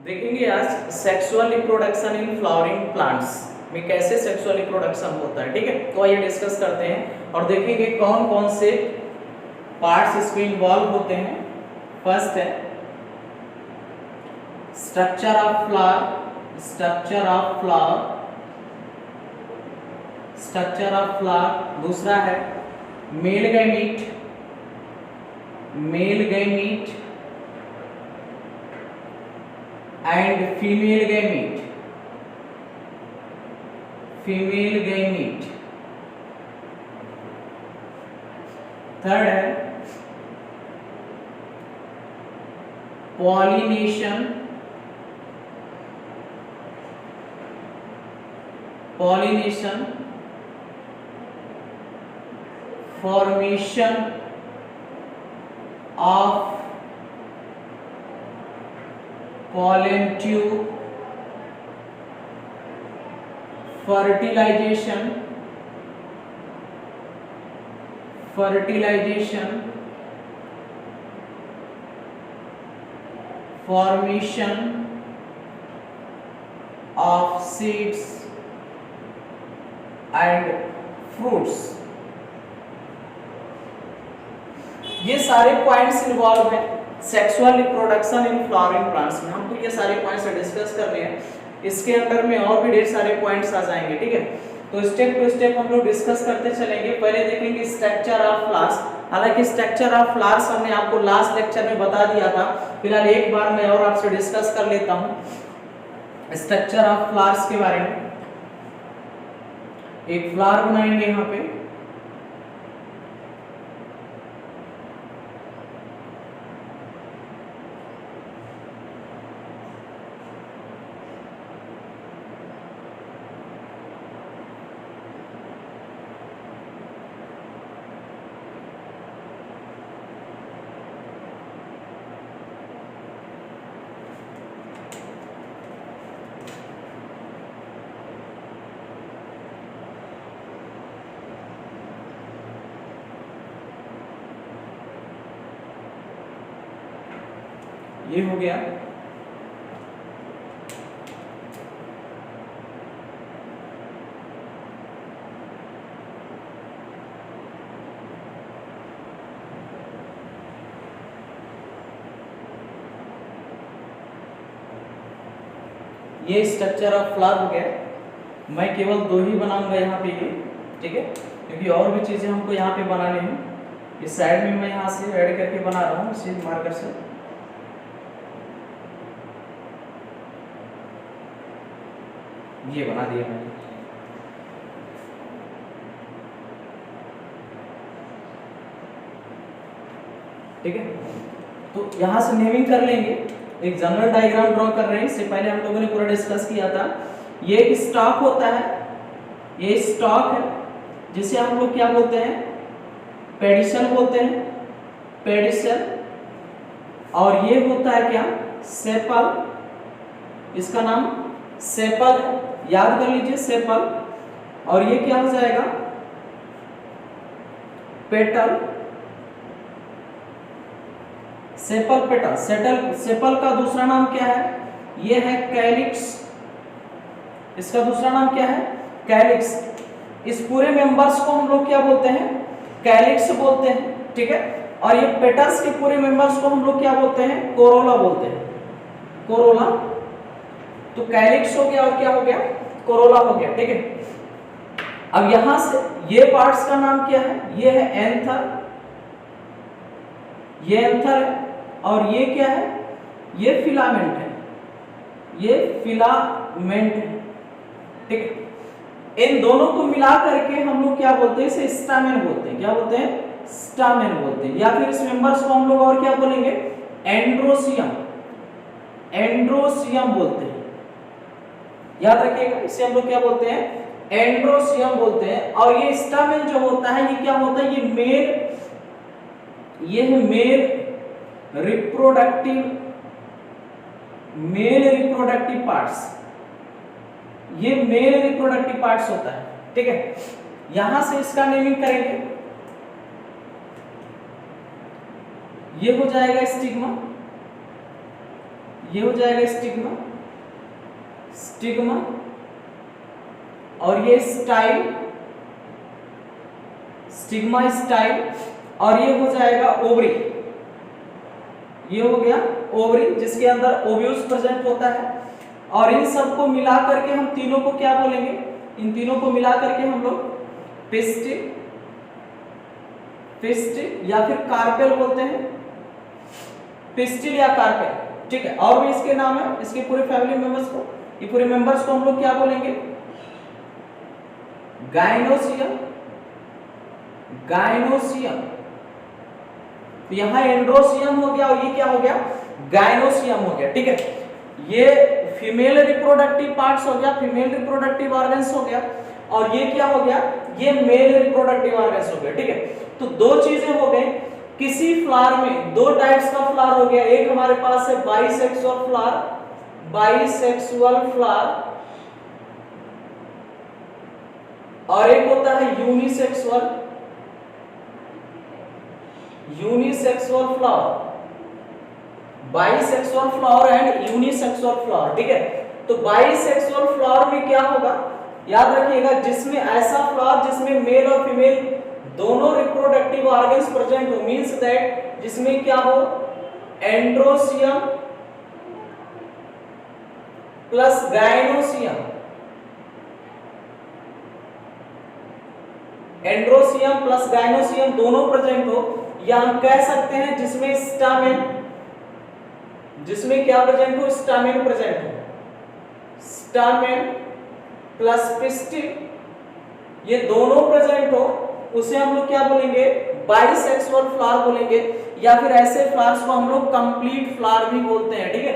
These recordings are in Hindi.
देखेंगे आज sexual reproduction in flowering plants में कैसे सेक्सुअल रिप्रोडक्शन होता है। ठीक है, तो आइए डिस्कस करते हैं और देखेंगे कौन कौन से पार्ट्स इसमें इन्वॉल्व होते हैं। फर्स्ट है structure of flower, structure of flower, structure of flower. दूसरा है male gamete, male gamete and female gamete, female gamete। Third है pollination, pollination, formation of pollen tube, fertilization, fertilization, formation of seeds and fruits। ये सारे पॉइंट्स इन्वॉल्व हैं sexual reproduction in flowering plants में। हमको ये सारे पॉइंट्स डिस्कस करने हैं। इसके अंदर में और भी ढेर सारे पॉइंट्स आ जाएंगे। ठीक है, तो स्टेप टू स्टेप हम लोग डिस्कस करते चलेंगे। पहले देखेंगे स्ट्रक्चर ऑफ फ्लावर्स। हालांकि स्ट्रक्चर ऑफ फ्लावर्स हमने आपको लास्ट लेक्चर में बता दिया था, फिलहाल एक बार मैं और आपसे डिस्कस कर लेता हूं स्ट्रक्चर ऑफ फ्लावर्स के बारे में। एक फ्लावर बनाएंगे यहाँ पे, ये हो गया। ये स्ट्रक्चर ऑफ फ्लावर हो गया। मैं केवल दो ही बनाऊंगा यहाँ पे ये, ठीक है, क्योंकि और भी चीजें हमको यहाँ पे बनानी है। इस साइड में मैं यहाँ से ऐड करके बना रहा हूँ इसी मार्कर से। ये बना दिया मैंने। ठीक है, तो यहां से नेमिंग कर लेंगे। एक जनरल डायग्राम ड्रॉ कर रहे हैं। इससे पहले हम लोगों ने पूरा डिस्कस किया था। ये एक स्टॉक होता है, ये स्टॉक है जिसे हम लोग क्या बोलते हैं, पेडिसल बोलते हैं, पेडिसल। और ये होता है क्या, सेपल। इसका नाम सेपल है, याद कर लीजिए सेपल। और ये क्या हो जाएगा, पेटल। Sepal petal. सेपल का दूसरा नाम क्या है, ये है कैलिक्स। इसका दूसरा नाम क्या है, कैलिक्स। इस पूरे मेंबर्स को हम लोग क्या बोलते हैं, कैलिक्स बोलते हैं। ठीक है, और ये पेटल्स के पूरे मेंबर्स को हम लोग क्या बोलते हैं, कोरोला बोलते हैं, कोरोला। तो कैलिक्स हो गया और क्या हो गया, कोरोला हो गया। ठीक है, अब यहां से ये पार्ट्स का नाम क्या है, ये है एंथर, ये एंथर है। और ये क्या है, ये फिलामेंट है, ये फिलामेंट है। ठीक है, इन दोनों को मिला करके हम लोग क्या बोलते हैं, इसे स्टामेन बोलते हैं। क्या बोलते हैं, स्टामेन बोलते हैं। या फिर इस मेंबर्स को हम लोग और क्या बोलेंगे, एंड्रोसियम, एंड्रोसियम बोलते हैं। याद रखिएगा, इसे हम लोग क्या बोलते हैं, एंड्रोसियम बोलते हैं। और ये स्टामेन जो होता है, ये क्या होता है, ये मेल, ये है male reproductive, male reproductive parts. ये मेल रिप्रोडक्टिव पार्ट्स होता है। ठीक है, यहां से इसका नेमिंग करेंगे, ये हो जाएगा स्टिग्मा, ये हो जाएगा स्टिग्मा, स्टिग्मा, और ये स्टाइल, स्टिग्मा स्टाइल, और ये हो जाएगा ओवरी, ये हो गया ओवरी जिसके अंदर ओव्यूल्स प्रेजेंट होता है। और इन सबको मिला करके हम तीनों को क्या बोलेंगे, इन तीनों को मिला करके हम लोग पिस्टिल, पिस्टिल या फिर कार्पेल बोलते हैं, पिस्टिल या कार्पेल, ठीक है। और भी इसके नाम है, इसके पूरे फैमिली मेंबर्स को, ये पूरे मेंबर्स को हम लोग क्या बोलेंगे, गायनोसियम, गायनोसियम। तो यहां एंड्रोसियम हो गया और ये क्या हो गया, गायनोसियम हो गया, ठीक है। ये फीमेल रिप्रोडक्टिव पार्ट्स हो गया, फीमेल रिप्रोडक्टिव ऑर्गन्स हो गया, और ये क्या हो गया, ये मेल रिप्रोडक्टिव ऑर्गन्स हो गया, ठीक है। तो दो चीजें हो गई, किसी फ्लावर में दो टाइप्स का फ्लावर हो गया, एक हमारे पास है बाइसेक्सुअल फ्लावर, बाइसेक्सुअल फ्लावर, और एक होता है unisexual, unisexual flower, bisexual flower and unisexual flower, ठीक है। तो बाइसेक्सुअल फ्लावर में क्या होगा, याद रखिएगा, जिसमें ऐसा फ्लावर जिसमें मेल और फीमेल दोनों रिप्रोडक्टिव ऑर्गन्स प्रेजेंट हो, मींस दैट जिसमें क्या हो, androecium plus gynoecium, androecium plus gynoecium दोनों प्रेजेंट हो, या हम कह सकते हैं जिसमें स्टामेन, जिसमें क्या प्रेजेंट हो, स्टामेन प्रेजेंट हो, स्टामेन प्लस पिस्टिल, ये दोनों प्रेजेंट हो, उसे हम लोग क्या बोलेंगे, बाइसेक्सुअल फ्लावर बोलेंगे, या फिर ऐसे फ्लावर्स को हम लोग कंप्लीट फ्लावर भी बोलते हैं, ठीक है।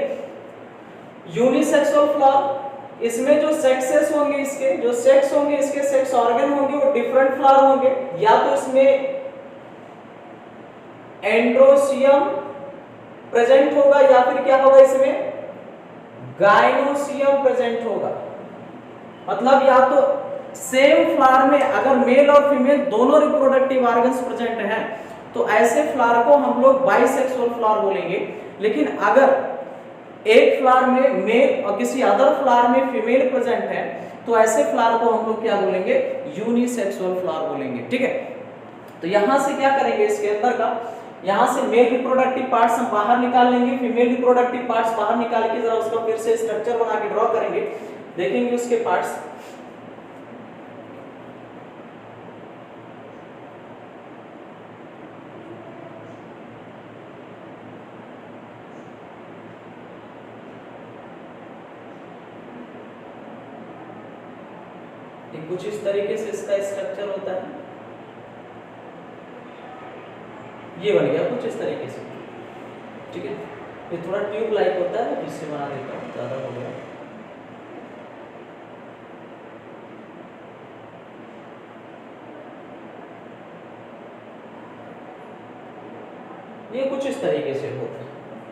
यूनिसेक्सुअल फ्लावर, इसमें जो सेक्सेस होंगे, इसके जो सेक्स होंगे, इसके सेक्स ऑर्गन होंगे वो डिफरेंट फ्लावर होंगे, या तो इसमें एंड्रोसियम प्रेजेंट होगा या फिर क्या होगा, इसमें गायनोसियम प्रेजेंट होगा। मतलब या तो सेम फ्लावर में अगर मेल और फीमेल दोनों रिप्रोडक्टिव ऑर्गन्स प्रेजेंट हैं तो ऐसे फ्लावर को हम लोग बाइसेक्सुअल फ्लावर बोलेंगे, लेकिन अगर एक फ्लावर में मेल और किसी अदर फ्लावर में फीमेल प्रेजेंट है तो ऐसे फ्लावर को हम लोग क्या बोलेंगे, यूनिसेक्सुअल फ्लावर बोलेंगे, ठीक है। तो यहां से क्या करेंगे, इसके अंदर का यहां से मेल रिप्रोडक्टिव पार्ट्स हम बाहर निकाल लेंगे, फीमेल रिप्रोडक्टिव पार्ट्स बाहर निकाल के जरा उसका फिर से स्ट्रक्चर बना के ड्रॉ करेंगे, देखेंगे उसके पार्ट्स। कुछ इस तरीके से इसका स्ट्रक्चर होता है, ये बन गया कुछ इस तरीके से, ठीक है। ये थोड़ा ट्यूब लाइक होता है, इससे बना देता हूँ, ज्यादा हो गया। ये कुछ इस तरीके से होता है,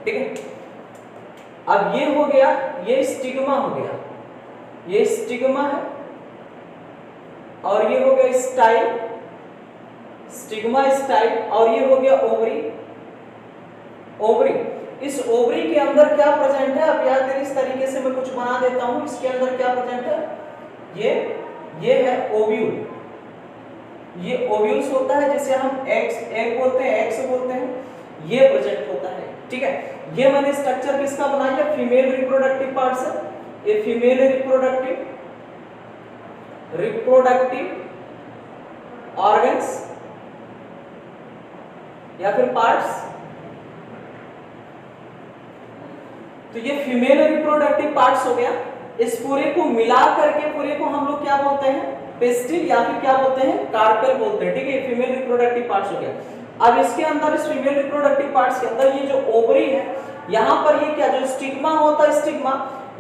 ठीक है। अब ये हो गया, ये स्टिग्मा हो गया, ये स्टिग्मा है, और ये हो गया स्टाइल, स्टिग्मा स्टाइल, और ये हो गया ओवरी, ओवरी। इस ओवरी के अंदर क्या प्रेजेंट है, अब याद करिए, इस तरीके से मैं कुछ बना देता हूं, इसके अंदर क्या प्रेजेंट है, ये है ओव्यूल, ये ओव्यूल्स होता है जिसे हम एग बोलते हैं, एग्स बोलते हैं, ये प्रेजेंट होता है, ठीक है। ये मैंने स्ट्रक्चर किसका बनाया है, फीमेल रिप्रोडक्टिव पार्ट्स है, ये फीमेल रिप्रोडक्टिव ऑर्गन्स या फिर पार्ट्स। तो ये फीमेल रिप्रोडक्टिव पार्ट्स हो गया। इस पूरे को मिला करके पूरे को हम लोग क्या बोलते हैं, पिस्टिल या फिर क्या बोलते हैं, कार्पेल बोलते हैं, ठीक है। फीमेल रिप्रोडक्टिव पार्ट्स हो गया। अब इसके अंदर, इस फीमेल रिप्रोडक्टिव पार्ट्स के अंदर ये जो ओवरी है, यहाँ पर ये क्या जो स्टिग्मा होता है, स्टिग्मा,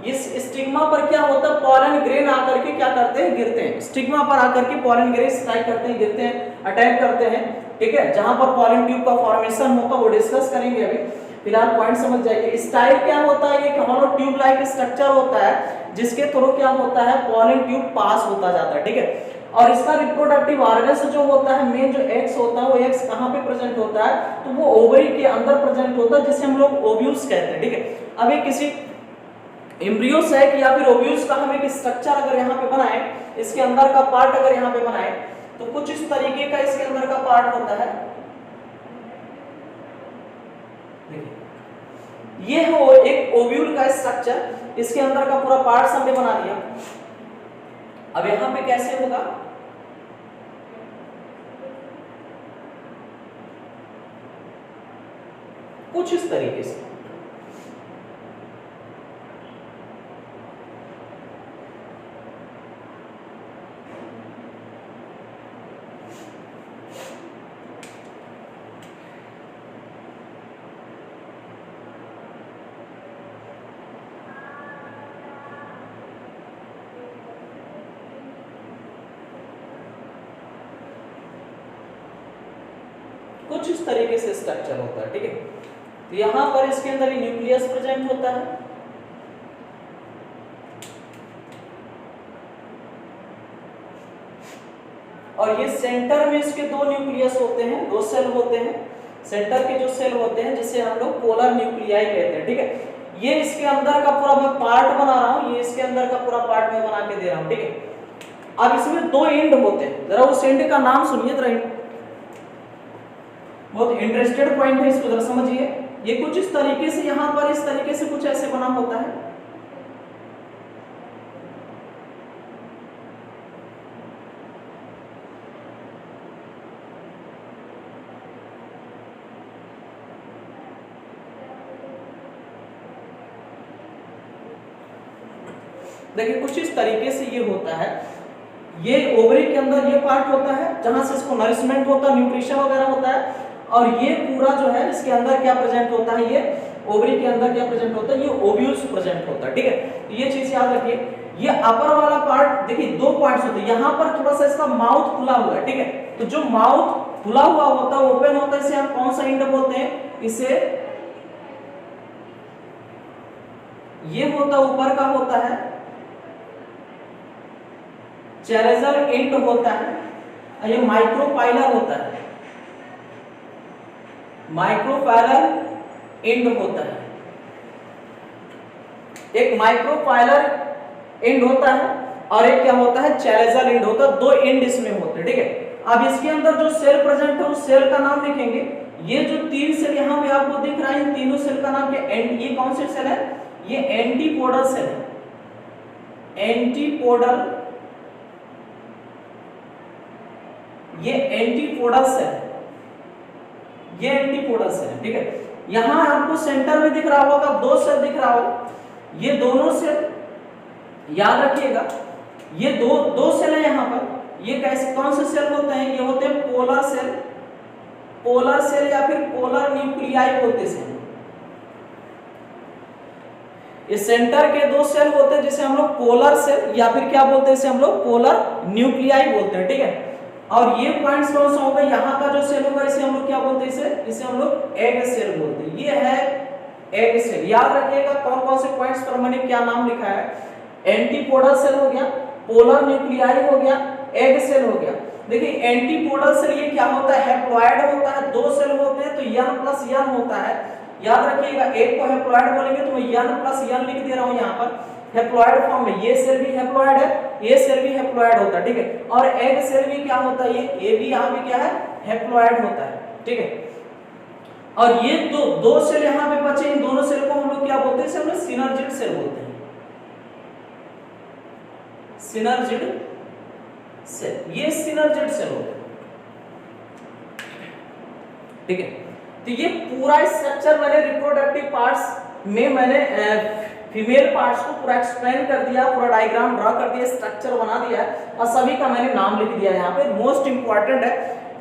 इस स्टिग्मा पर क्या होता है, पॉलन ग्रेन आकर के क्या करते हैं, गिरते हैं। स्टिग्मा पर आकर के पॉलन ग्रेन स्ट्राइक करते हैं, गिरते हैं, अटैक करते हैं, ठीक है। जहां पर पॉलन ट्यूब का फॉर्मेशन होता है वो डिस्कस करेंगे अभी, फिलहाल पॉइंट समझ जाइए। स्टाइल क्या होता है, एक हॉलो ट्यूब लाइक स्ट्रक्चर होता है जिसके थ्रू क्या होता है, पॉलन ट्यूब पास होता जाता है, ठीक है। और इसका रिप्रोडक्टिव ऑर्गन्स जो होता है, मेन जो एक्स होता है, वो एक्स कहाँ पे प्रेजेंट होता है, तो वो ओवरी के अंदर प्रेजेंट होता है, जिसे हम लोग ओव्यूल्स कहते हैं। ठीक है, अब ये किसी एम्ब्रियो सैक या फिर ओव्यूल्स का हम एक स्ट्रक्चर अगर यहाँ पे बनाए, इसके अंदर का पार्ट अगर यहाँ पे बनाए, तो कुछ इस तरीके का इसके अंदर का पार्ट होता है। ये हो एक ओव्यूल का स्ट्रक्चर, इसके अंदर का पूरा पार्ट हमने बना दिया। अब यहां पे कैसे होगा, कुछ इस तरीके से। कुछ इस तरीके से स्ट्रक्चर होता है। ठीक है, तो यहां पर इसके अंदर न्यूक्लियस प्रेजेंट होता है, और ये सेंटर में इसके दो न्यूक्लियस होते हैं, दो सेल होते हैं। सेंटर के जो सेल होते हैं जिसे हम लोग पोलर न्यूक्लियाई कहते हैं। ठीक है, ये इसके अंदर का पूरा मैं पार्ट बना रहा हूं, ये इसके अंदर का पूरा पार्ट मैं बना के दे रहा हूं। ठीक है, अब इसमें दो एंड होते हैं, जरा उस एंड का नाम सुनिए जरा, बहुत इंटरेस्टेड पॉइंट है, इसको जरा समझिए। ये कुछ इस तरीके से, यहां पर इस तरीके से कुछ ऐसे बना होता है। देखिए कुछ इस तरीके से ये होता है। ये ओवरी के अंदर ये पार्ट होता है जहां से इसको नरिशमेंट होता है, न्यूट्रिशन वगैरह होता है, और ये पूरा जो है इसके अंदर क्या प्रेजेंट होता है, ये ओवरी के अंदर क्या प्रेजेंट होता है, ये ओव्यूल्स प्रेजेंट होता है। ठीक है, तो ये चीज याद रखिए। ये अपर वाला पार्ट, देखिए दो पॉइंट्स होते हैं, यहाँ पर थोड़ा सा इसका माउथ खुला हुआ है। ठीक है, तो जो माउथ खुला हुआ होता है, ओपन होता है, इसे हम कौन सा एंड बोलते हैं, इसे ये होता है ऊपर का होता है चेरेजल एंड होता है, और ये माइक्रोपाइलर होता है, माइक्रोपाइलर एंड होता है। एक माइक्रोपाइलर एंड होता है और एक क्या होता है, चेरेजल एंड होता है। दो एंड इसमें होते हैं। ठीक है, अब इसके अंदर जो सेल प्रेजेंट है उस सेल का नाम लिखेंगे। ये जो तीन सेल यहाँ पे आपको दिख रहा है, इन तीनों सेल का नाम क्या, ये कौन से सेल है, ये एंटीपोडल सेल है। एंटीपोडल, ये एंटीपोडल सेल है, ये एंटीपोडल सेल है। ठीक है, यहां आपको सेंटर में दिख रहा होगा, दो सेल दिख रहा होगा, ये दोनों सेल याद रखिएगा, ये दो सेल है यहाँ पर। ये कैसे, कौन से सेल होते हैं, ये होते हैं पोलर सेल, पोलर सेल या फिर पोलर न्यूक्लियाई बोलते हैं। ये सेंटर के दो सेल होते हैं जिसे हम लोग पोलर सेल या फिर क्या बोलते हैं, इसे हम लोग पोलर न्यूक्लियाई बोलते हैं। ठीक है, और ये पॉइंट्स कौन सा होगा, यहाँ का जो सेल होगा इसे हम लोग क्या बोलते हैं, इसे हम लोग एग सेल बोलते हैं। ये है एग सेल। याद रखिएगा कौन कौन से पॉइंट्स पर मैंने क्या नाम लिखा है, एंटीपोडल सेल हो गया, पोलर न्यूक्लियाई हो गया, एग सेल हो गया। देखिए एंटीपोडल सेल ये क्या होता है, हैप्लॉइड होता है, दो सेल होते हैं तो n+n होता है। याद रखिएगा, एक को हैप्लॉइड बोलेंगे तो मैं n+n लिख दे रहा हूं यहाँ पर, हैप्लॉइड फॉर्म में। ये सेल भी हैप्लॉइड है, ये सेल भी हैप्लॉइड होता है। ठीक है, और एग सेल भी क्या होता है, ये भी यहाँ पे क्या है, हैप्लॉइड होता है। ठीक है, और ये दो सेल यहाँ पे बचे, इन दोनों सेल को हम लोग क्या बोलते हैं, इसे हम लोग सिनर्जिड सेल बोलते हैं, सिनर्जिड सेल, ये सिनर्जिड सेल होते हैं। ठीक है, तो ये पूरा स्ट्रक्चर मैंने रिप्रोडक्टिव पार्ट्स में मैंने फीमेल पार्ट्स को पूरा एक्सप्लेन कर दिया, पूरा डायग्राम ड्रा कर दिया, स्ट्रक्चर बना दिया है, और सभी का मैंने नाम लिख दिया यहाँ पे। मोस्ट इंपॉर्टेंट है,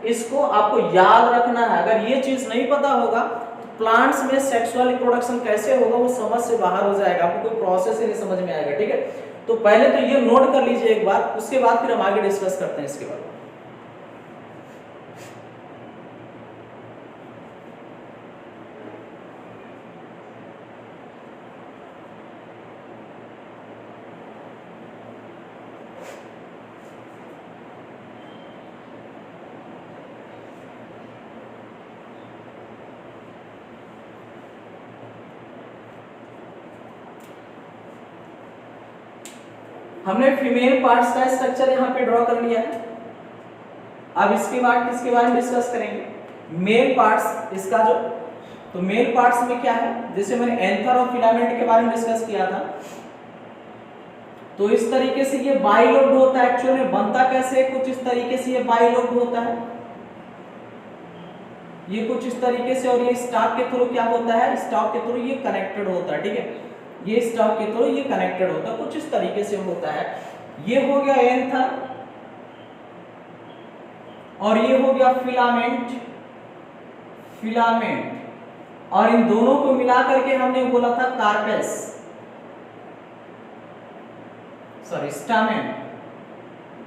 इसको आपको याद रखना है। अगर ये चीज नहीं पता होगा तो प्लांट्स में सेक्सुअल रिप्रोडक्शन कैसे होगा वो समझ से बाहर हो जाएगा, आपको कोई प्रोसेस ही नहीं समझ में आएगा। ठीक है, तो पहले तो ये नोट कर लीजिए एक बार, उसके बाद फिर हम आगे डिस्कस करते हैं इसके बाद। हमने फीमेल पार्ट्स का स्ट्रक्चर यहाँ पे ड्रॉ कर लिया है। अब इसके बाद किसके बारे में डिस्कस करेंगे? Male parts. इसका जो तो मेल पार्ट्स में क्या है, जैसे मैंने एंथर और फिलामेंट के बारे में डिस्कस किया था, तो इस तरीके से ये बाइलोब्ड होता है। एक्चुअली में बनता कैसे, कुछ इस तरीके से ये बाइलोब्ड होता है, ये कुछ इस तरीके से, और ये स्टॉक के थ्रू क्या होता है, स्टॉक के थ्रू ये कनेक्टेड होता है। ठीक है, ये स्टॉक के थ्रू ये कनेक्टेड होता है, कुछ इस तरीके से होता है। ये हो गया एंथर और ये हो गया फिलामेंट, फिलामेंट, और इन दोनों को मिला करके हमने बोला था कार्पेस, सॉरी स्टामेन,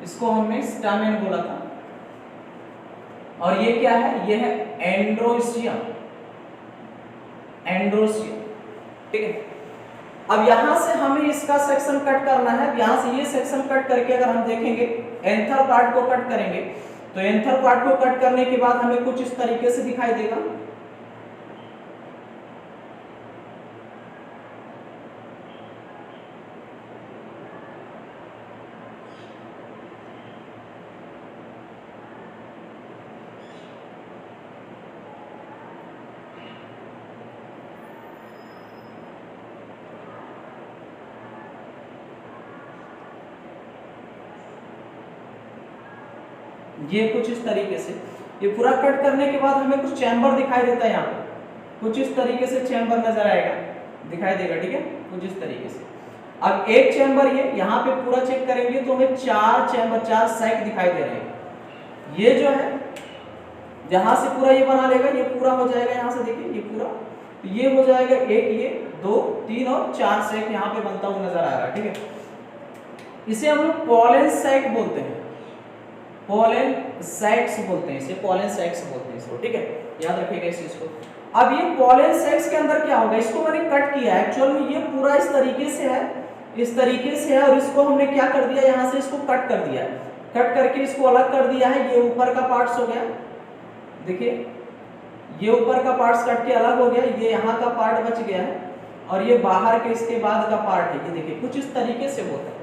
इसको हमने स्टामेन बोला था। और ये क्या है, ये है एंड्रोसियम, एंड्रोसियम। ठीक है, अब यहां से हमें इसका सेक्शन कट करना है। यहां से ये सेक्शन कट करके अगर हम देखेंगे, एंथर पार्ट को कट करेंगे, तो एंथर पार्ट को कट करने के बाद हमें कुछ इस तरीके से दिखाई देगा। ये कुछ इस तरीके से, ये पूरा कट करने के बाद हमें कुछ चैम्बर दिखाई देता है। यहाँ पे कुछ इस तरीके से चैम्बर नजर आएगा, दिखाई देगा। ठीक है, कुछ इस तरीके से। अब एक चैम्बर, ये यहाँ पे पूरा चेक करेंगे तो हमें 4 चैम्बर, 4 साइड दिखाई दे रहे हैं। ये जो है जहां से पूरा ये बना लेगा, ये पूरा हो जाएगा। यहाँ से देखिए ये पूरा, तो ये हो जाएगा 1, ये 2, 3 और 4 साइड यहाँ पे बनता हुआ नजर आ रहा है। ठीक है, इसे हम लोग पॉलन साइट बोलते हैं, पॉलन साइट्स बोलते हैं इसे, पॉलन साइट्स बोलते हैं इसको। ठीक है, याद रखिएगा इस चीज को। अब ये पॉलन साइट्स के अंदर क्या होगा, इसको मैंने कट किया है। एक्चुअल में ये पूरा इस तरीके से है, इस तरीके से है, और इसको हमने क्या कर दिया, यहाँ से इसको कट कर दिया है। कट करके इसको अलग कर दिया है। ये ऊपर का पार्ट्स हो गया, देखिए ये ऊपर का पार्ट्स कट के अलग हो गया, ये यहाँ का पार्ट बच गया है, और ये बाहर के इसके बाद का पार्ट है। ये देखिए कुछ इस तरीके से होता है।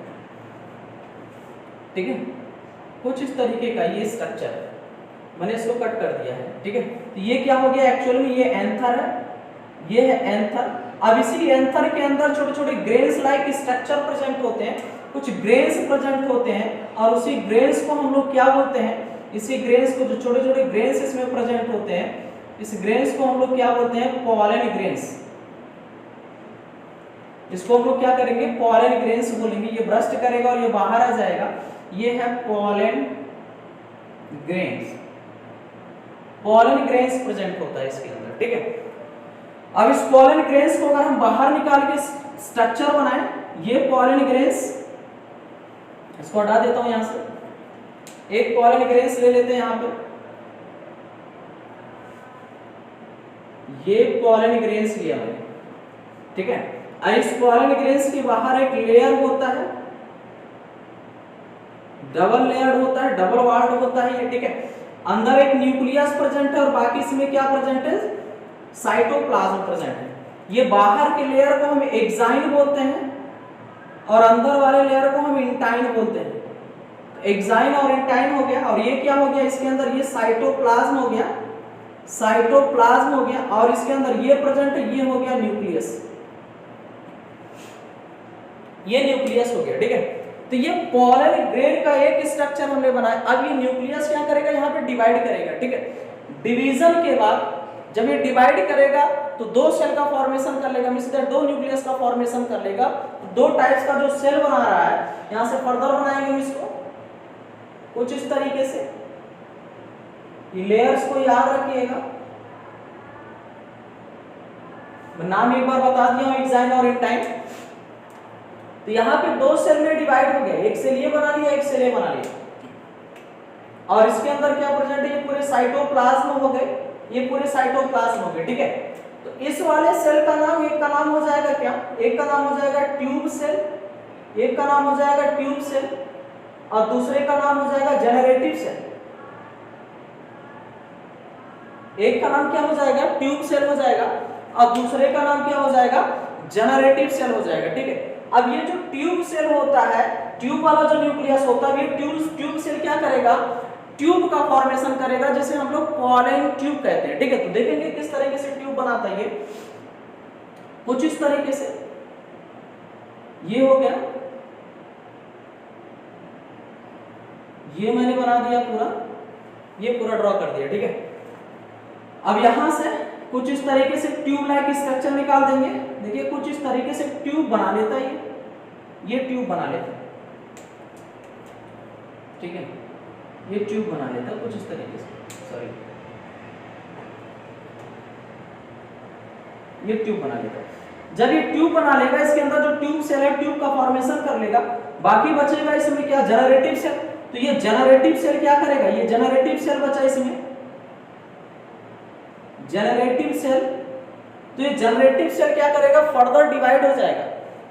ठीक है, कुछ इस तरीके का ये स्ट्रक्चर है, मैंने इसको कट कर दिया है। ठीक है, तो ये क्या हो गया, एक्चुअल में ये एंथर है, ये है एंथर। अब इसी एंथर के अंदर छोटे छोटे ग्रेन्स लाइक स्ट्रक्चर प्रेजेंट होते हैं, कुछ ग्रेन्स प्रेजेंट होते हैं, और उसी ग्रेन्स को हम लोग क्या बोलते हैं, इसी ग्रेन्स को, जो छोटे छोटे ग्रेन्स इसमें प्रेजेंट होते हैं, इस ग्रेन्स को हम लोग क्या बोलते हैं, पॉलन ग्रेन्स। इसको हम लोग क्या करेंगे, पॉलन ग्रेन्स बोलेंगे। ये ब्रस्ट करेगा और ये बाहर आ जाएगा, ये है pollen grains. Pollen grains present होता है इसके अंदर। ठीक है, अब इस पॉलन ग्रेन्स को अगर हम बाहर निकाल के स्ट्रक्चर बनाएं, ये पॉलन ग्रेन्स, इसको हटा देता हूं यहां से, एक पॉलन ग्रेन्स ले लेते हैं यहां पे, ये पॉलन ग्रेन्स लिया मैंने। ठीक है, इस पॉलन ग्रेन्स के बाहर एक लेयर होता है, डबल लेयर्ड होता है, डबल वाल्ड होता है ये। ठीक है, अंदर एक न्यूक्लियस प्रेजेंट है और बाकी इसमें क्या प्रेजेंट है, साइटोप्लाज्म प्रेजेंट है। ये बाहर के लेयर को हम एक्साइन बोलते हैं और अंदर वाले लेयर को हम इंटाइन बोलते हैं। एक्साइन और इंटाइन हो गया, और ये क्या हो गया, इसके अंदर ये साइटोप्लाज्म हो गया, साइटोप्लाज्म हो गया, और इसके अंदर ये प्रेजेंट है, ये हो गया न्यूक्लियस, ये न्यूक्लियस हो गया। ठीक है, तो ये पॉलन ग्रेन का एक स्ट्रक्चर हमने बनाया। अब ये न्यूक्लियस क्या करेगा, यहाँ पे डिवाइड करेगा। ठीक है, डिवीजन के बाद जब ये डिवाइड करेगा तो 2 सेल का फॉर्मेशन कर लेगा, मींस दैट 2 न्यूक्लियस का फॉर्मेशन कर लेगा। 2 टाइप्स का जो सेल बना रहा है, यहाँ से फर्दर बनाएंगे इसको कुछ इस तरीके से। लेयर्स को याद रखिएगा, नाम एक बार बता दिया हूं, एक्साइन और इंटाइन। तो यहाँ पे 2 सेल में डिवाइड हो गया, एक सेल ये बना लिया, एक सेल ये बना लिया, और इसके अंदर क्या प्रेजेंट है, ये पूरे साइटोप्लाज्म हो गए, ये पूरे साइटोप्लाज्म हो गए। ठीक है, तो इस वाले सेल का नाम, एक का नाम हो जाएगा क्या, एक का नाम हो जाएगा ट्यूब सेल, एक का नाम हो जाएगा ट्यूब सेल, और दूसरे का नाम हो जाएगा जनरेटिव सेल। एक का नाम क्या हो जाएगा, ट्यूब सेल हो जाएगा, और दूसरे का नाम क्या हो जाएगा, जनरेटिव सेल हो जाएगा। ठीक है, अब ये जो ट्यूब सेल होता है, ट्यूब वाला जो न्यूक्लियस होता है, ये ट्यूब सेल क्या करेगा, ट्यूब का फॉर्मेशन करेगा, जिसे हम लोग पॉलन ट्यूब कहते हैं। ठीक है, तो देखेंगे किस तरीके से ट्यूब बनाता है ये, कुछ इस तरीके से। ये हो गया, ये मैंने बना दिया पूरा, ये पूरा ड्रॉ कर दिया। ठीक है, अब यहां से कुछ इस तरीके से ट्यूब लाइक स्ट्रक्चर निकाल देंगे। देखिए कुछ इस तरीके से ट्यूब बना लेता है ये ट्यूब बना लेता है। ठीक है, ये ट्यूब बना लेता है कुछ इस तरीके से, सॉरी, ये ट्यूब बना लेता है। जब ये ट्यूब बना लेगा, इसके अंदर जो ट्यूब सेल है ट्यूब का फॉर्मेशन कर लेगा, बाकी बचेगा इसमें क्या, जनरेटिव सेल। तो ये जनरेटिव सेल क्या करेगा, ये जनरेटिव सेल बचा इसमें, जनरेटिव सेल। तो ये जनरेटिव सेल क्या करेगा, फर्दर डिवाइड हो जाएगा।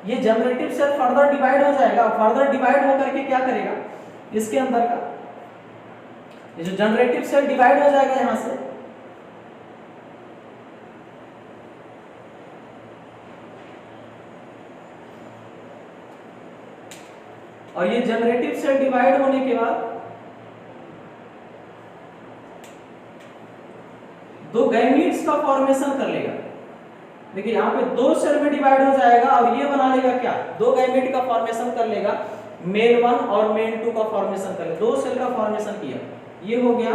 ये जनरेटिव सेल फर्दर डिवाइड हो जाएगा, फर्दर डिवाइड होकर के क्या करेगा, इसके अंदर का ये जो जनरेटिव सेल डिवाइड हो जाएगा यहां से, और ये जनरेटिव सेल डिवाइड होने के बाद दो गैमीट्स का फॉर्मेशन कर लेगा। देखिए यहाँ पे दो सेल में डिवाइड हो जाएगा और ये बना लेगा क्या, दो गैमीट का फॉर्मेशन कर लेगा, मेल 1 और मेल 2 का फॉर्मेशन कर लेगा। दो सेल का फॉर्मेशन किया, ये हो गया,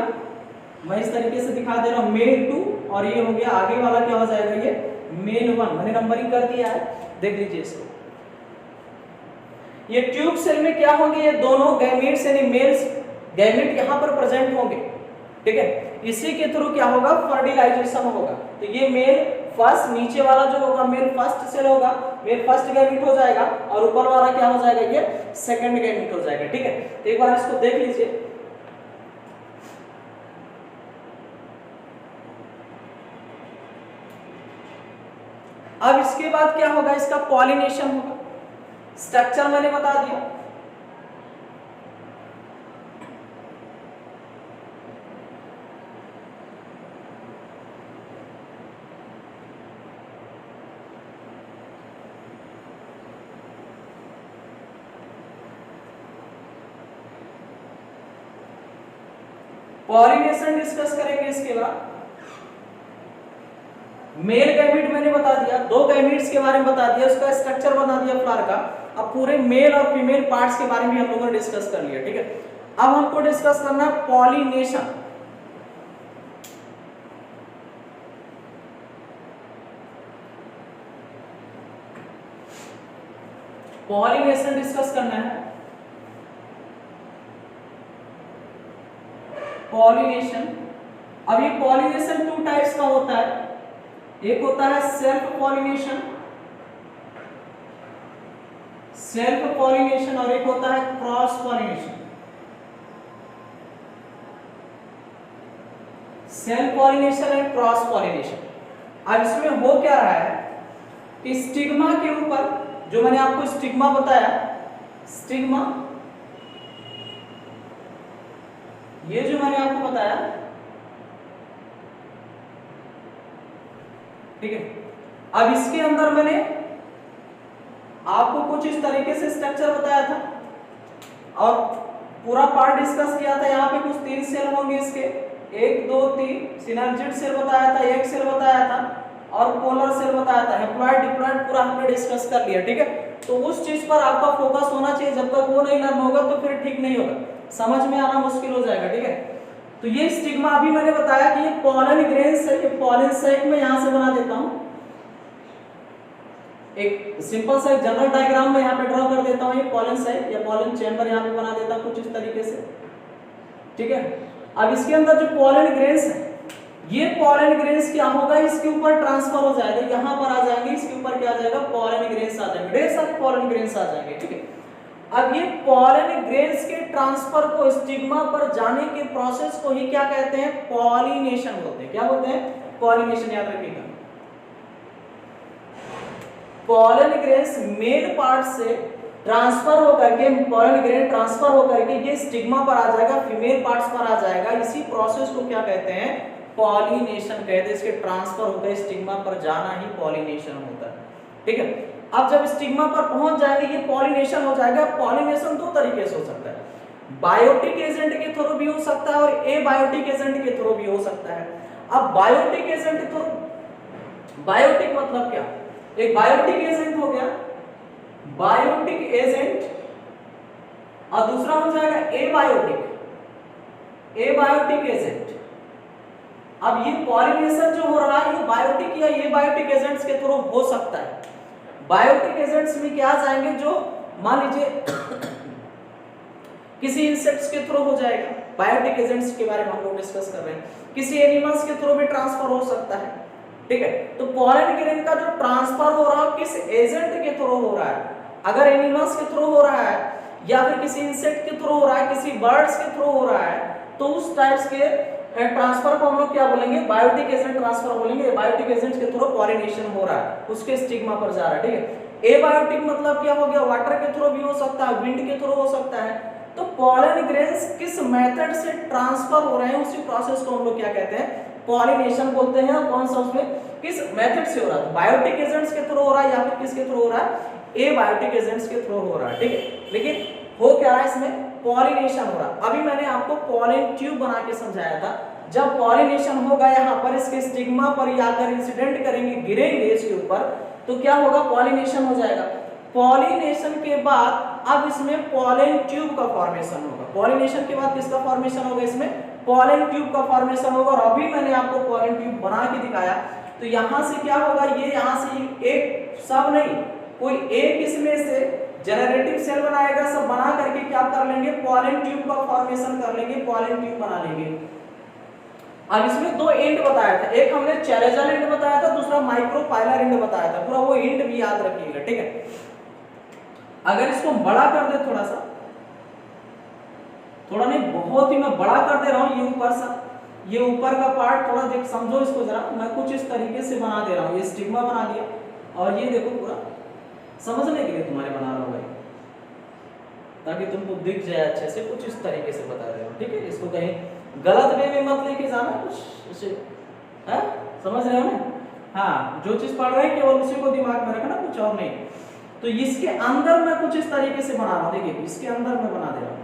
मैं इस तरीके से दिखा दे रहा हूं, मेल 2, और ये हो गया आगे वाला क्या हो जाएगा, ये मेल 1। मैंने नंबरिंग कर दिया है, देख लीजिए इसको। ये ट्यूब सेल में क्या होंगे, ये दोनों गैमीट्स यानी मेल्स गैमीट यहां पर प्रेजेंट होंगे। ठीक है, इसी के थ्रू क्या होगा, फर्टिलाइजेशन होगा। तो ये मेल फर्स्ट, नीचे वाला जो होगा मेल फर्स्ट सेल होगा, मेल फर्स्ट गैमीट हो जाएगा, और ऊपर वाला क्या हो जाएगा, ये सेकंड गैमीट हो जाएगा। ठीक है, तो एक बार इसको देख लीजिए। अब इसके बाद क्या होगा, इसका पॉलिनेशन होगा। स्ट्रक्चर मैंने बता दिया, पॉलिनेशन डिस्कस करेंगे। इसके बाद मेल गैमीट मैंने बता दिया, दो गैमीट्स के बारे में बता दिया, उसका स्ट्रक्चर बना दिया फ्लावर का। अब पूरे मेल और फीमेल पार्ट्स के बारे में हम लोगों ने डिस्कस कर लिया। ठीक है, अब हमको डिस्कस करना है पॉलिनेशन। पॉलिनेशन डिस्कस करना है। पॉलिनेशन, अब ये पॉलिनेशन 2 टाइप्स का होता है। एक होता है सेल्फ पॉलिनेशन, सेल्फ पॉलिनेशन, और एक होता है cross pollination. Self pollination and cross pollination. अब इसमें हो क्या रहा है कि स्टिग्मा के ऊपर, जो मैंने आपको स्टिग्मा बताया, स्टिग्मा, ये जो मैंने आपको बताया, ठीक है, अब इसके अंदर मैंने आपको कुछ इस तरीके से स्ट्रक्चर बताया था और पूरा पार्ट डिस्कस किया था। यहाँ पे कुछ 3 सेल होंगे इसके, 1 2 3, सिनर्जिड सेल बताया था, एक सेल बताया था, और पोलर सेल बताया था, हैप्लॉइड डिप्लॉइड पूरा हमने डिस्कस कर लिया। ठीक है, तो उस चीज पर आपका फोकस होना चाहिए। जब तक वो नहीं लर्न होगा तो फिर ठीक नहीं होगा, समझ में आना मुश्किल हो जाएगा। ठीक है, तो ये स्टिग्मा अभी मैंने बताया कि ये पॉलन ग्रेन्स है, ये पॉलन सैक में यहां से बना देता हूं, एक सिंपल सा जनरल डायग्राम में यहां पे ड्रॉ कर देता हूं। ये पॉलन सैक या पॉलन चैम्बर यहां पे बना देता हूं कुछ इस तरीके से। ठीक है, अब इसके अंदर जो पॉलन ग्रेन्स है, ये पॉलन ग्रेन्स क्या होगा, इसके ऊपर ट्रांसफर हो जाएगा, यहां पर आ जाएंगे, इसके ऊपर क्या आ जाएगा, पॉलन ग्रेन्स आ जाएंगे, ढेर सारे पॉलन ग्रेन्स आ जाएंगे। ठीक है, अब ये पॉलन ग्रेन्स के ट्रांसफर को, स्टिग्मा पर जाने के प्रोसेस को ही क्या कहते हैं, पॉलिनेशन बोलते हैं। क्या बोलते हैं, पॉलिनेशन, याद रखिएगा। पॉलन ग्रेन्स मेल पार्ट से ट्रांसफर होकर के, पॉलन ग्रेन ट्रांसफर होकर के ये स्टिग्मा पर आ जाएगा, फीमेल पार्ट्स पर आ जाएगा। इसी प्रोसेस को क्या कहते हैं, पॉलिनेशन कहते हैं। इसके ट्रांसफर होकर स्टिग्मा पर जाना ही पॉलिनेशन होता है। ठीक है, अब जब स्टिग्मा पर पहुंच जाएंगे ये पॉलिनेशन हो जाएगा। पॉलिनेशन दो तरीके से हो सकता है, बायोटिक एजेंट के थ्रू भी हो सकता है और एबायोटिक एजेंट के थ्रू भी हो सकता है। अब बायोटिक एजेंट के थ्रू, बायोटिक मतलब क्या, एक बायोटिक एजेंट हो गया, बायोटिक एजेंट, और दूसरा हो जाएगा एबायोटिक, एबायोटिक एजेंट। अब ये पॉलिनेशन जो हो रहा है ये बायोटिक या एबायोटिक एजेंट्स के थ्रू हो सकता है। बायोटिक एजेंट्स में क्या जाएंगे, जो मान लीजिए किसी इंसेक्ट्स के थ्रू हो जाएगा, बायोटिक एजेंट्स के बारे में हम लोग डिस्कस कर रहे हैं, किसी एनिमल्स के थ्रू भी ट्रांसफर हो सकता है, ठीक है। तो पॉलन ग्रेन का जो ट्रांसफर हो रहा है किस एजेंट के थ्रू हो रहा है, अगर एनिमल्स के थ्रू हो रहा है या फिर किसी इंसेक्ट के थ्रू हो रहा है, किसी बर्ड्स के थ्रू हो रहा है, तो उस टाइप्स के ट्रांसफर को हम लोग क्या बोलेंगे, बायोटिक एजेंट ट्रांसफर बोलेंगे। बायोटिक एजेंट के थ्रू पॉलिनेशन हो रहा है, उसके स्टिग्मा पर जा रहा है, ठीक है। एबायोटिक मतलब क्या हो गया, वाटर के थ्रू भी हो सकता है, विंड के थ्रू हो सकता है। तो पॉलन ग्रेन्स किस मेथड से ट्रांसफर हो रहे हैं उसी प्रोसेस को हम लोग क्या कहते हैं, पॉलिनेशन बोलते हैं। कौन सा, उसमें किस मेथड से हो रहा है, बायोटिक एजेंट्स के थ्रू हो रहा है या फिर किसके थ्रू हो रहा है, एबायोटिक एजेंट्स के थ्रू हो रहा है, ठीक है। लेकिन हो क्या रहा है इसमें, पॉलिनेशन हो रहा है। अभी मैंने आपको पॉलिन ट्यूब बना के समझाया था, जब पॉलिनेशन होगा यहाँ पर इसके स्टिग्मा पर या अगर इंसिडेंट करेंगे, गिरेंगे इसके ऊपर, तो क्या होगा, पॉलिनेशन हो जाएगा। पॉलिनेशन के बाद अब इसमें पॉलन ट्यूब का फॉर्मेशन होगा। पॉलिनेशन के बाद किसका फॉर्मेशन होगा, इसमें पॉलन ट्यूब का फॉर्मेशन होगा। और अभी मैंने आपको पॉलन ट्यूब बना के दिखाया, तो यहाँ से क्या होगा, ये यहाँ से एक सब नहीं, कोई एक इसमें से जनरेटिव सेल बनाएगा, सब बना करके क्या कर लेंगे, पॉलन ट्यूब का फॉर्मेशन कर लेंगे, पॉलन ट्यूब बना लेंगे। अब इसमें दो एंड बताया था, एक हमने चैलेंजर एंड बताया था, दूसरा माइक्रोपाइलर एंड बताया था, पूरा वो एंड भी याद रखिएगा, ठीक है। अगर इसको बड़ा कर दे थोड़ा सा, थोड़ा नहीं बहुत ही मैं बड़ा कर दे रहा हूं, ये ऊपर सा, ये ऊपर का पार्ट थोड़ा देख समझो इसको जरा, मैं कुछ इस तरीके से बना दे रहा हूं, ये स्टिग्मा बना दिया और ये देखो पूरा समझने के लिए तुम्हारे बना रहा हूं भाई, ताकि तुमको दिख जाए अच्छे से, कुछ इस तरीके से बता रहे हो, ठीक है। इसको कहीं गलत वे में मत लेके जाना, कुछ इसे है, समझ रहे हो ना, हाँ, जो चीज पढ़ रहे हैं केवल उसी को दिमाग में रखना, कुछ और नहीं। तो इसके अंदर मैं कुछ इस तरीके से बना रहा हूं, देखिए इसके अंदर मैं बना दे रहा हूं,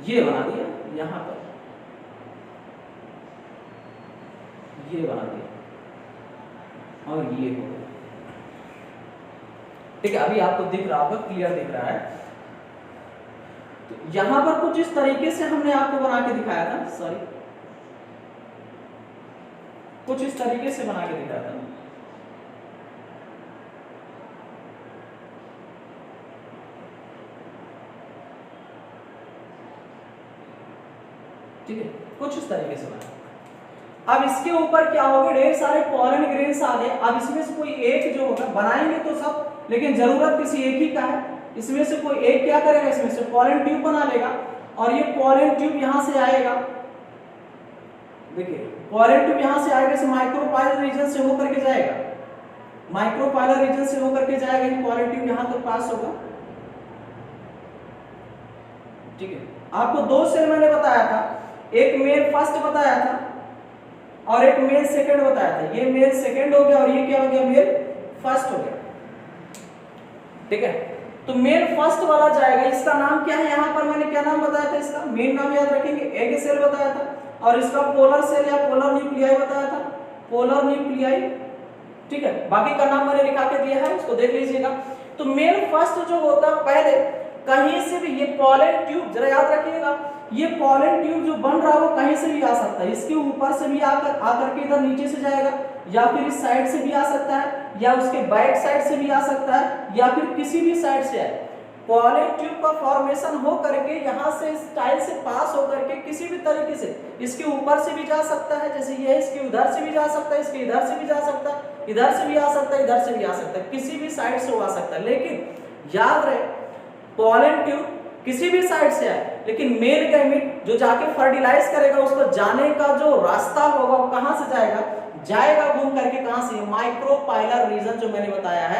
ये बना दिया, यहां पर ये बना दिया और ये हो गया, ठीक है। अभी आपको दिख रहा होगा, क्लियर दिख रहा है। तो यहां पर कुछ इस तरीके से हमने आपको बना के दिखाया था, सॉरी, कुछ इस तरीके से बना के दिखाया था। ठीक है, कुछ इस तरीके से बना। अब इसके ऊपर क्या होगा, ढेर सारे पॉलन ग्रेन्स आ गए। अब इसमें से कोई एक जो होगा, बनाएंगे तो सब, लेकिन जरूरत किसी एक ही का है। इसमें से कोई एक क्या करेगा, इसमें से पॉलन ट्यूब बना लेगा और ये पॉलन ट्यूब यहां से आएगा, देखिए पॉलन ट्यूब यहां से आएगा, इसे माइक्रोपाइलर रीजन से होकर के जाएगा, माइक्रोपाइलर रीजन से होकर के जाएगा, ये पॉलन ट्यूब यहां तक पास होगा, ठीक है। आपको दो सेल मैंने बताया था, एक मेल फर्स्ट बताया था और एक मेल सेकंड बताया था। ये मेल सेकंड हो गया और ये क्या हो गया, मेल फर्स्ट हो गया, ठीक है। तो मेल फर्स्ट वाला जाएगा, इसका नाम क्या है, यहां पर मैंने क्या नाम बताया था, इसका मेन नाम याद रखेंगे, एग सेल बताया था और इसका पोलर सेल या पोलर न्यूक्लियाई बताया था, पोलर न्यूक्लियाई, ठीक है। बाकी का नाम मैंने लिखा के दिया है, उसको देख लीजिएगा। तो मेल फर्स्ट जो होता है, पहले कहीं से भी ये पॉलन ट्यूब, जरा याद रखिएगा, ये पॉलन ट्यूब जो बन रहा है वो कहीं से भी आ सकता है, इसके ऊपर से भी आकर के इधर नीचे से जाएगा, या फिर इस साइड से भी आ सकता है, या उसके बैक साइड से भी आ सकता है, या फिर किसी भी साइड से आए। पॉलन ट्यूब का फॉर्मेशन हो करके यहाँ से इस टाइल से पास हो करके किसी भी तरीके से इसके ऊपर से भी जा सकता है, जैसे ये इसके उधर से भी जा सकता है, इसके इधर से भी जा सकता है, इधर से भी आ सकता है, इधर से भी आ सकता है, किसी भी साइड से वो आ सकता है। लेकिन याद रहे, पॉलन ट्यूब किसी भी साइड से आए, लेकिन मेल गैमीट जो जाके फर्टिलाइज करेगा उसको जाने का जो रास्ता होगा वो कहां से जाएगा, घूम करके कहां से, माइक्रोपाइलर रीजन जो मैंने बताया है